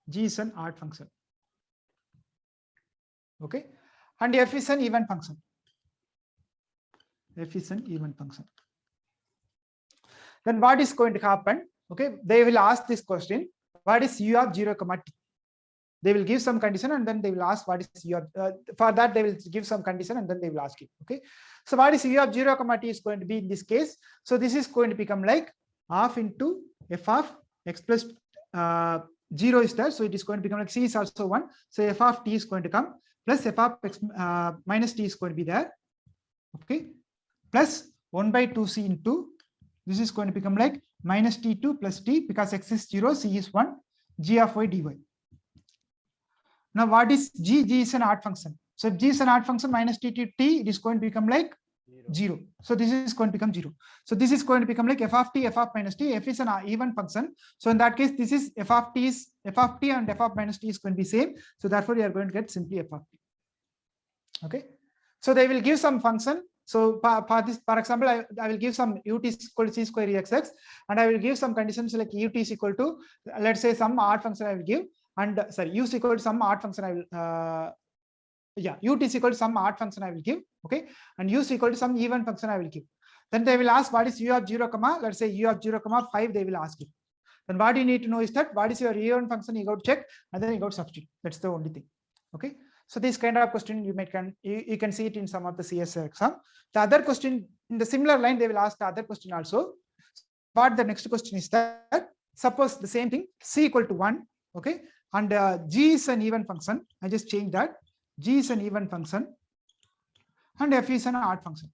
G is an odd function. Okay, and f is an even function. F is an even function. Then what is going to happen? Okay, they will ask this question, what is u of 0 comma t? They will give some condition and then they will ask what is u of, for that they will give some condition and then they will ask you. Okay, so what is u of 0 comma t is going to be in this case? So this is going to become like half into f of x plus 0 is there, so it is going to become like c is also 1, so f of t is going to come, plus f of x minus t is going to be there. Okay, plus 1 by 2c into, this is going to become like minus t2 plus t, because x is 0, c is 1, g of y dy. Now what is g? G is an odd function. So if g is an odd function, minus t to t, it is going to become like 0. So this is going to become 0. So this is going to become like f of t, f of minus t. F is an even function. So in that case, this is f of t and f of minus t is going to be same. So therefore, you are going to get simply f of t. Okay. So they will give some function. So for this, for example, I will give some ut is equal to c square exx, and I will give some conditions like ut is equal to, let's say, some odd function I will give, and sorry, u is equal to some odd function I will ut is equal to some odd function I will give. Okay, and u is equal to some even function I will give. Then they will ask what is u of 0 comma, let's say u of 0 comma 5, they will ask you. Then what you need to know is that what is your even function, you got to check and then you got to substitute. That's the only thing. Okay, so this kind of question you can see it in some of the CSIR exam. The other question in the similar line, they will ask the other question also. But the next question is that, suppose the same thing, c equal to 1, okay, and g is an even function. I just change that. G is an even function and f is an odd function.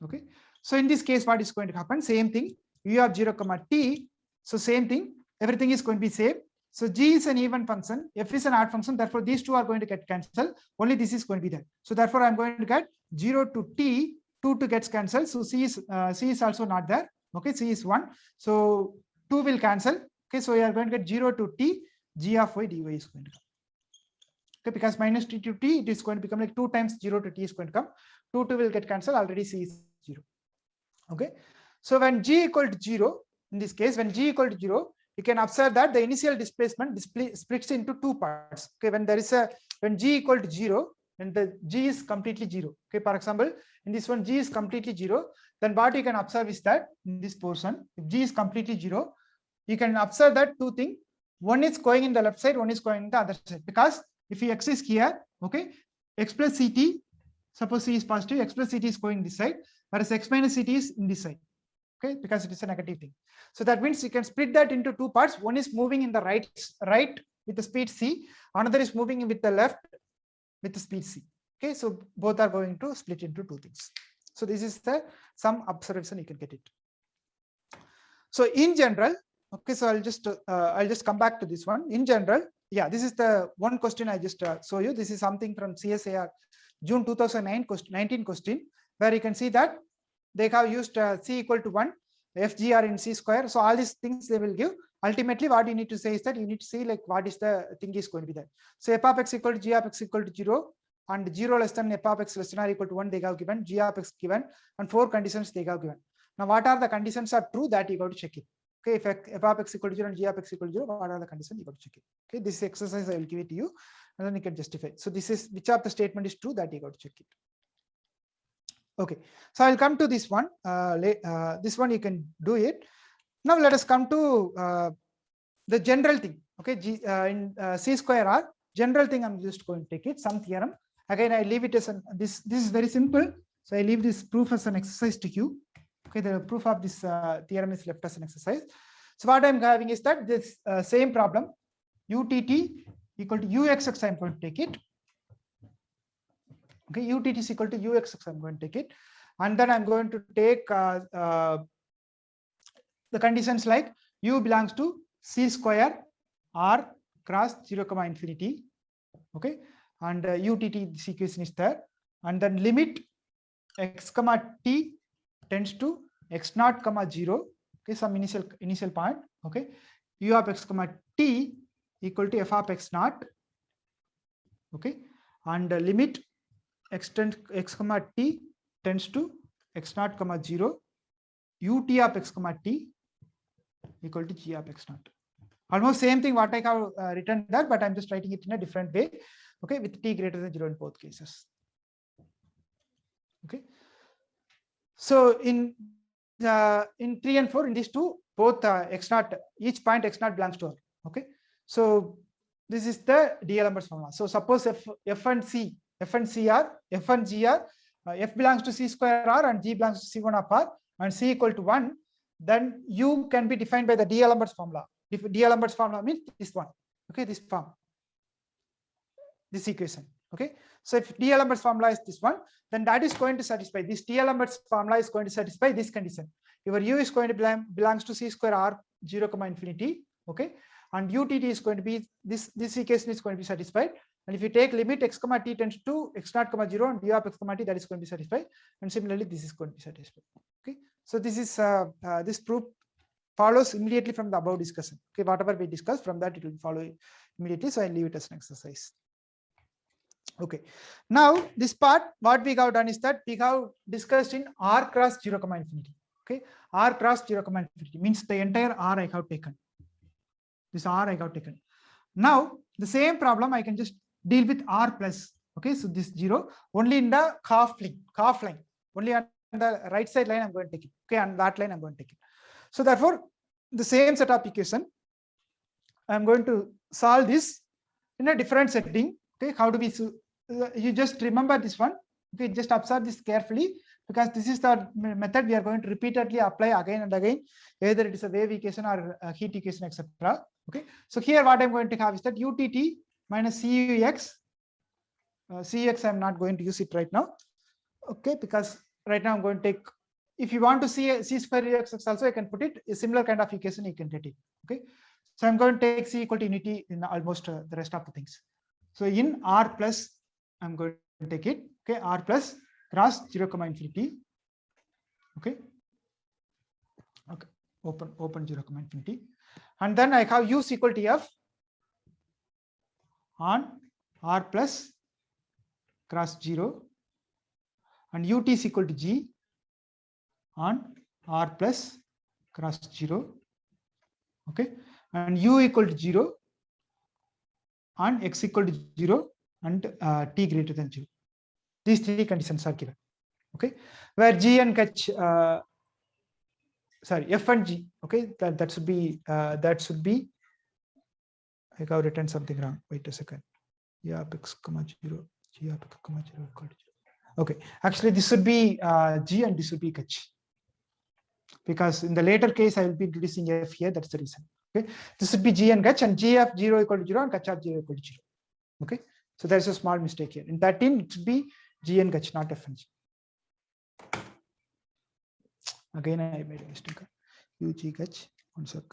Okay, so in this case, what is going to happen? Same thing, u of 0 comma t. So same thing, everything is going to be same. So g is an even function, f is an odd function. Therefore, these two are going to get cancelled. Only this is going to be there. So therefore, I'm going to get 0 to t, 2 to gets cancelled. So c is also not there. Okay, c is 1. So 2 will cancel. Okay, so you are going to get 0 to t, g of y dy is going to come. Okay, because minus t to t, it is going to become like 2 times 0 to t is going to come. 2 will get cancelled. Already c is 0. Okay, so when g equal to 0, in this case, when g equal to 0, you can observe that the initial displacement splits into 2 parts. Okay, when g equal to 0, then the g is completely 0. Okay, for example, in this one, g is completely 0. Then what you can observe is that in this portion, if g is completely 0, you can observe that 2 things. One is going in the left side, one is going in the other side. Because if x is here, okay, x plus ct, suppose c is positive, x plus ct is going this side, whereas x minus ct is in this side. okay, because it is a negative thing. So that means you can split that into two parts. One is moving in the right with the speed c, another is moving with the left with the speed c. Okay, so both are going to split into two things. So this is the some observation you can get it. So in general, okay, so I'll just come back to this one. In general, yeah, this is the one question I just show you. This is something from CSIR June 2019 question, where you can see that they have used c equal to 1, FGR in c square. So all these things they will give. Ultimately, what you need to say is that you need to see like what is the thing is going to be there. So f of x equal to g of x equal to 0, and 0 less than f of x less than or equal to 1 they have given, g of x given, and 4 conditions they have given. Now, what are the conditions are true, that you got to check it. Okay, if f of x equal to 0 and g of x equal to 0, what are the conditions, you got to check it. Okay, this exercise I will give it to you, and then you can justify. So this is which of the statement is true, that you got to check it. Okay, so I'll come to this one. This one you can do it. Now let us come to the general thing. Okay, in c square r, general thing I'm just going to take it, some theorem. Again, I leave it as this is very simple. So I leave this proof as an exercise to you. Okay, the proof of this theorem is left as an exercise. So what I'm having is that this same problem, utt equal to uxx, I'm going to take it. Okay, utt is equal to uxx, I'm going to take it. And then I'm going to take the conditions like u belongs to c square r cross 0, infinity. Okay, and utt, this equation is there. And then limit x comma t tends to x0, 0. Okay, some initial point. Okay, u of x comma t equal to f of x naught. Okay, and limit x comma t tends to x0, 0, ut of x comma t equal to g of x naught. Almost same thing what I have written there, but I'm just writing it in a different way. Okay, with t greater than 0 in both cases. Okay, so in 3 and 4, in these two, both x0, each point x0 belongs to R. Okay, so this is the D'Alembert formula. So suppose f and g are f belongs to c square r and g belongs to c1 of r, and c equal to 1, then u can be defined by the D'Alembert formula. If D'Alembert formula means this one. Okay, this form, this equation. Okay, so if D'Alembert's formula is this one, then that is going to satisfy this. D'Alembert's formula is going to satisfy this condition. Your u is going to belongs to c square r 0, infinity. Okay, and utt is going to be this equation is going to be satisfied. And if you take limit x comma t tends to x0, 0 and u of x comma t, that is going to be satisfied. And similarly, this is going to be satisfied. Okay, so this is this proof follows immediately from the above discussion. Okay, whatever we discussed from that, it will follow immediately. So I leave it as an exercise. Okay, now this part, what we have done is that we have discussed in r cross 0, infinity. Okay, r cross 0, infinity means the entire r I have taken. This r I have taken. Now the same problem I can just deal with r plus. Okay, so this 0 only in the half line, only on the right side line I'm going to take it. Okay, on that line I'm going to take it. So therefore, the same set of equation, I'm going to solve this in a different setting. Okay, how do we? You just remember this one. Okay, just observe this carefully, because this is the method we are going to repeatedly apply again and again, either it is a wave equation or a heat equation, etc. Okay, so here what I'm going to have is that utt minus cux. Cux I'm not going to use it right now. Okay, because right now I'm going to take. If you want to see c square ux also, I can put it a similar kind of equation. You can get it. Okay, so I'm going to take c equal to unity in almost the rest of the things. So in r plus, I'm going to take it. Okay, r plus cross 0, infinity. Okay, okay, open 0, infinity, and then I have u is equal to f on r plus cross 0, and ut is equal to g on r plus cross 0. Okay, and u equal to 0 on x equal to 0 and t greater than 0. These three conditions are given. Okay, where g and h, sorry, f and g. Okay, that should be I have written something wrong. Wait a second. Yeah, x comma 0, g of x comma 0 equal to 0. Okay, actually this should be g and this should be h. because in the later case I will be introducing f here. That's the reason. Okay, this would be g and gach, and g of 0 equal to 0 and gach of 0 equal to 0. Okay, so there's a small mistake here. In 13 it should be g and gach, not f and g. Again I made a mistake. U g gach, 1 sec.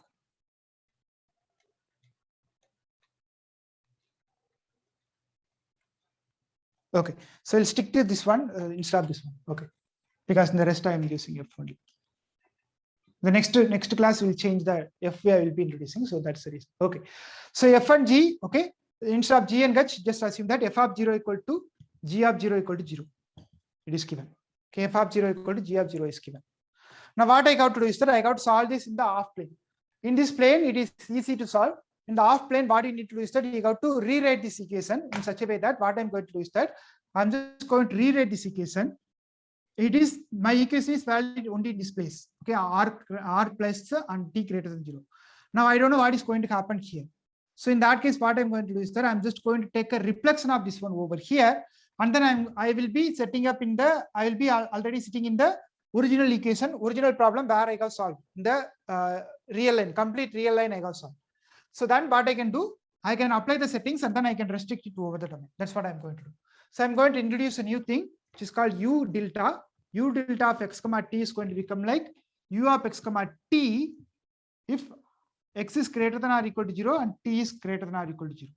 Okay, so I'll stick to this one instead of this one. Okay, because in the rest I am using f only. The next class will change the f I will be introducing, so that's the reason. Okay, so f and g. Okay, instead of g and gach, just assume that f of 0 equal to g of 0 equal to 0. It is given. Okay, f of 0 equal to g of 0 is given. Now what I got to do is that I got to solve this in the half plane. In this plane, it is easy to solve. In the half plane, what you need to do is that you got to rewrite this equation in such a way that what I'm going to do is that I'm just going to rewrite this equation. It is my equation is valid only in this place. Okay, r plus and t greater than 0. Now I don't know what is going to happen here. So in that case, what I'm going to do is that I'm just going to take a reflection of this one over here, and then I will be setting up in the I will be already sitting in the original equation, original problem where I have solved in the real line, complete real line I have solved. So then what I can do, I can apply the settings and then I can restrict it to over the domain. That's what I'm going to do. So I'm going to introduce a new thing, which is called u delta. U delta of x comma t is going to become like u of x comma t if x is greater than or equal to 0 and t is greater than or equal to 0.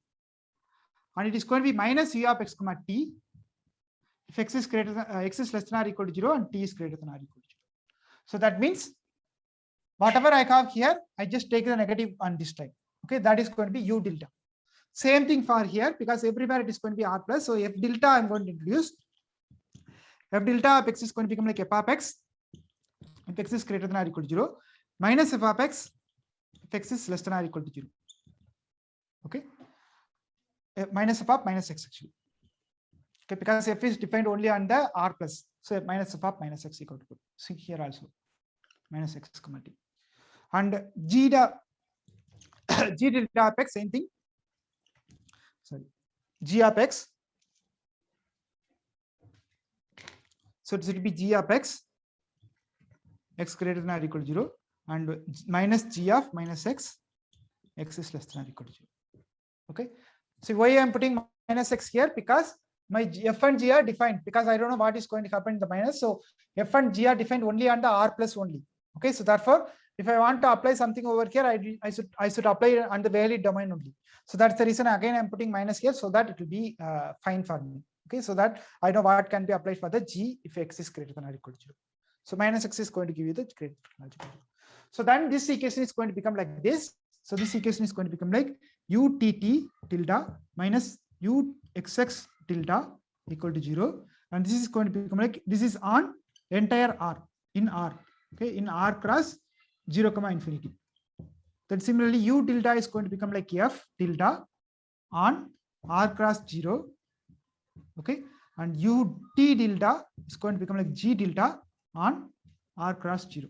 And it is going to be minus u of x comma t if x is greater than x is less than or equal to 0 and t is greater than or equal to 0. So that means whatever I have here, I just take the negative on this time. Okay, that is going to be u delta. Same thing for here, because everywhere it is going to be r plus. So f delta I'm going to introduce. F delta of x is going to become like f of x if x is greater than or equal to 0 minus f of x if x is less than or equal to 0. Okay, minus f of minus x actually. Okay, because f is defined only on the r plus. So minus f of minus x equal to 2. See here also minus x comma t. And g delta of x, same thing. Sorry, g of x. So it will be g of x greater than or equal to 0 and minus g of minus x is less than or equal to 0. Okay, so why I am putting minus x here, because my f and g are defined, because I don't know what is going to happen in the minus. So f and g are defined only on the r plus only. Okay, so therefore if I want to apply something over here, I should apply it on the valid domain only. So that's the reason again I'm putting minus here, so that it will be fine for me. Okay, so that I know what can be applied for the g if x is greater than or equal to 0. So minus x is going to give you the greater than or equal to 0. So then this equation is going to become like this. So this equation is going to become like utt tilde minus uxx tilde equal to 0, and this is going to become like this is on entire r in r. Okay, in r cross 0 comma infinity. Then similarly u tilde is going to become like f tilde on r cross 0. Okay, and ut tilde is going to become like g tilde on r cross 0.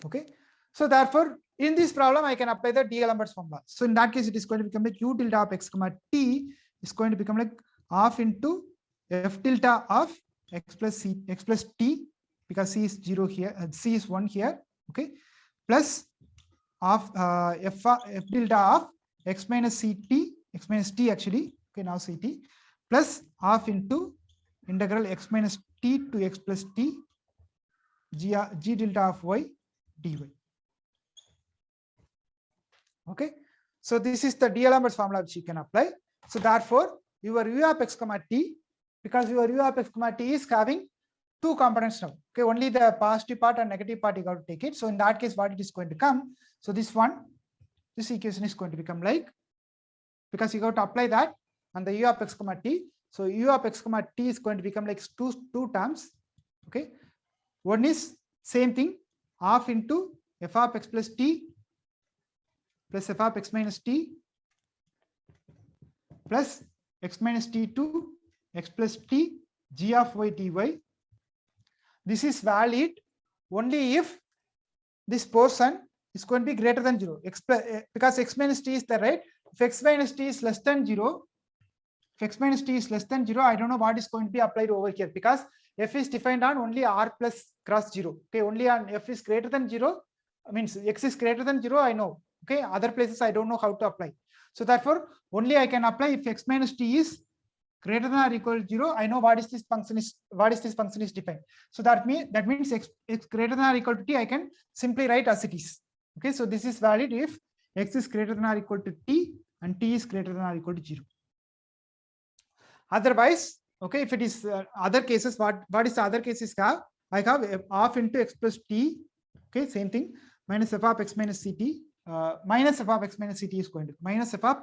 Okay, so therefore in this problem I can apply the D'Alembert's formula. So in that case it is going to become like u tilde of x comma t is going to become like half into f tilde of x plus t, because c is 0 here and c is 1 here. Okay, plus of f tilde of x minus t actually. Okay, now ct plus half into integral x minus t to x plus t g tilde of y dy. Okay, so this is the D'Alembert's formula which you can apply. So therefore your u of x comma t, because your u of x comma t is having two components now. Okay, only the positive part and negative part you got to take it. So in that case what it is going to come, so this equation is going to become like, because you got to apply that on the u of x comma t. So u of x comma t is going to become like two terms. Okay, one is same thing, half into f of x plus t plus f of x minus t plus x minus t to x plus t g of y dy. This is valid only if this portion is going to be greater than 0. Because x minus t is the right. If x minus t is less than 0, I don't know what is going to be applied over here, because f is defined on only r plus cross 0. Okay, only on f is greater than 0, means x is greater than 0, I know. Okay, other places I don't know how to apply. So therefore, only I can apply if x minus t is greater than or equal to 0. I know what is this function is defined. So that means x greater than or equal to t, I can simply write as it is. Okay, so this is valid if x is greater than or equal to t and t is greater than or equal to 0. Otherwise, okay, if it is other cases, what is the other cases have? I have half into x plus t. Okay, same thing, minus f of x minus ct, minus f of x minus ct is going to minus f of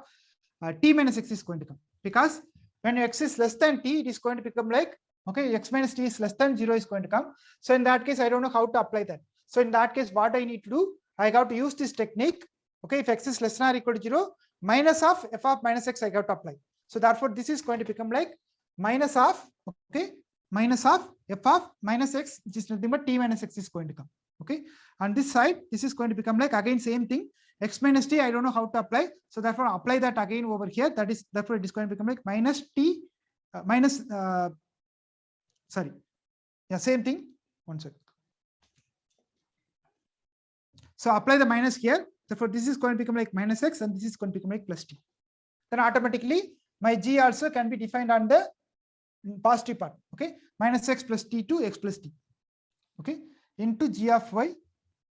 t minus x is going to come, because when x is less than t, it is going to become like, okay, x minus t is less than 0 is going to come. So in that case, I don't know how to apply that. So in that case, what I need to do, I got to use this technique. Okay, if x is less than or equal to 0, minus of f of minus x I got to apply. So therefore, this is going to become like minus of, okay, minus of f of minus x, which is nothing but t minus x is going to come. Okay, on this side, this is going to become like again same thing, x minus t, I don't know how to apply. So therefore, apply that again over here. That is, therefore, it is going to become like minus t sorry, yeah, same thing. One second. So apply the minus here. Therefore, this is going to become like minus x, and this is going to become like plus t. Then automatically my g also can be defined on the positive part. Okay, minus x plus t to x plus t. Okay, into g of y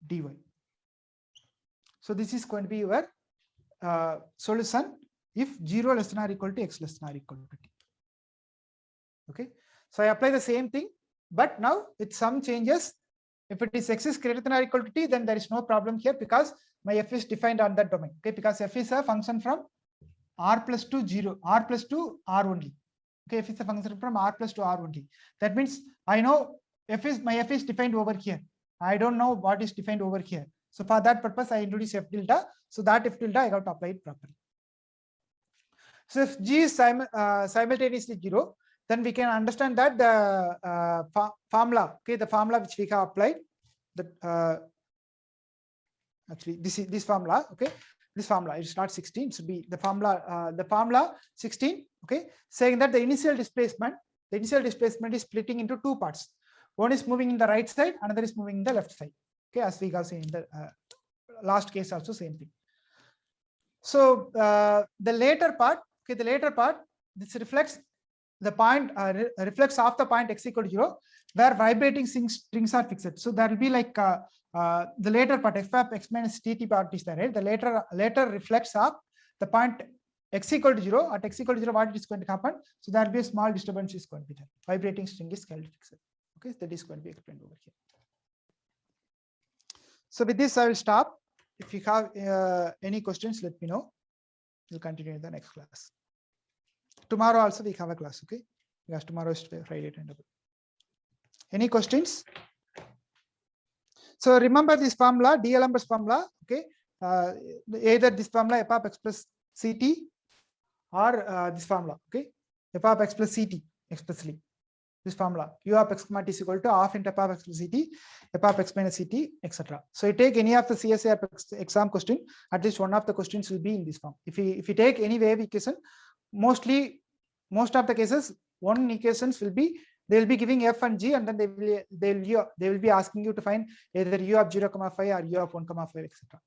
dy. So this is going to be your solution if 0 less than or equal to x less than or equal to t. Okay, so I apply the same thing, but now with some changes. If it is x is greater than or equal to t, then there is no problem here, because my f is defined on that domain. Okay, because f is a function from r plus to 0, r plus to r only. Okay, f is a function from r plus to r only. That means I know my f is defined over here. I don't know what is defined over here. So for that purpose, I introduce f tilde. So that f tilde I got to apply it properly. So if g is simultaneously 0, then we can understand that the formula, okay, the formula which we have applied, that actually this formula, okay, this formula, it's not 16, it should be the formula 16, okay, saying that the initial displacement is splitting into two parts. One is moving in the right side, another is moving in the left side. Okay, as we have seen in the last case also same thing. So the later part, this reflects the point, reflects off the point x equal to 0, where vibrating strings are fixed. So there will be like the later part, f of x minus tt part is there, right? The later reflects off the point x equal to 0. At x equal to 0, what is going to happen? So there will be a small disturbance is going to be there. Vibrating string is held fixed. Okay, that is going to be explained over here. So with this, I will stop. If you have any questions, let me know. We'll continue in the next class. Tomorrow also we have a class, okay? Because tomorrow is Friday. Any questions? So remember this formula, D'Alembert's formula, okay? Either this formula f of x plus ct or this formula, okay? F of x plus ct expressly. This formula, u of x comma t is equal to half into f of x plus ct, f of x minus ct, etc. So you take any of the CSA exam question, at least one of the questions will be in this form. If you take any wave equation, most of the cases, one equations will be, they will be giving f and g, and then they will be asking you to find either u of 0, 5 or u of 1, 5, etc.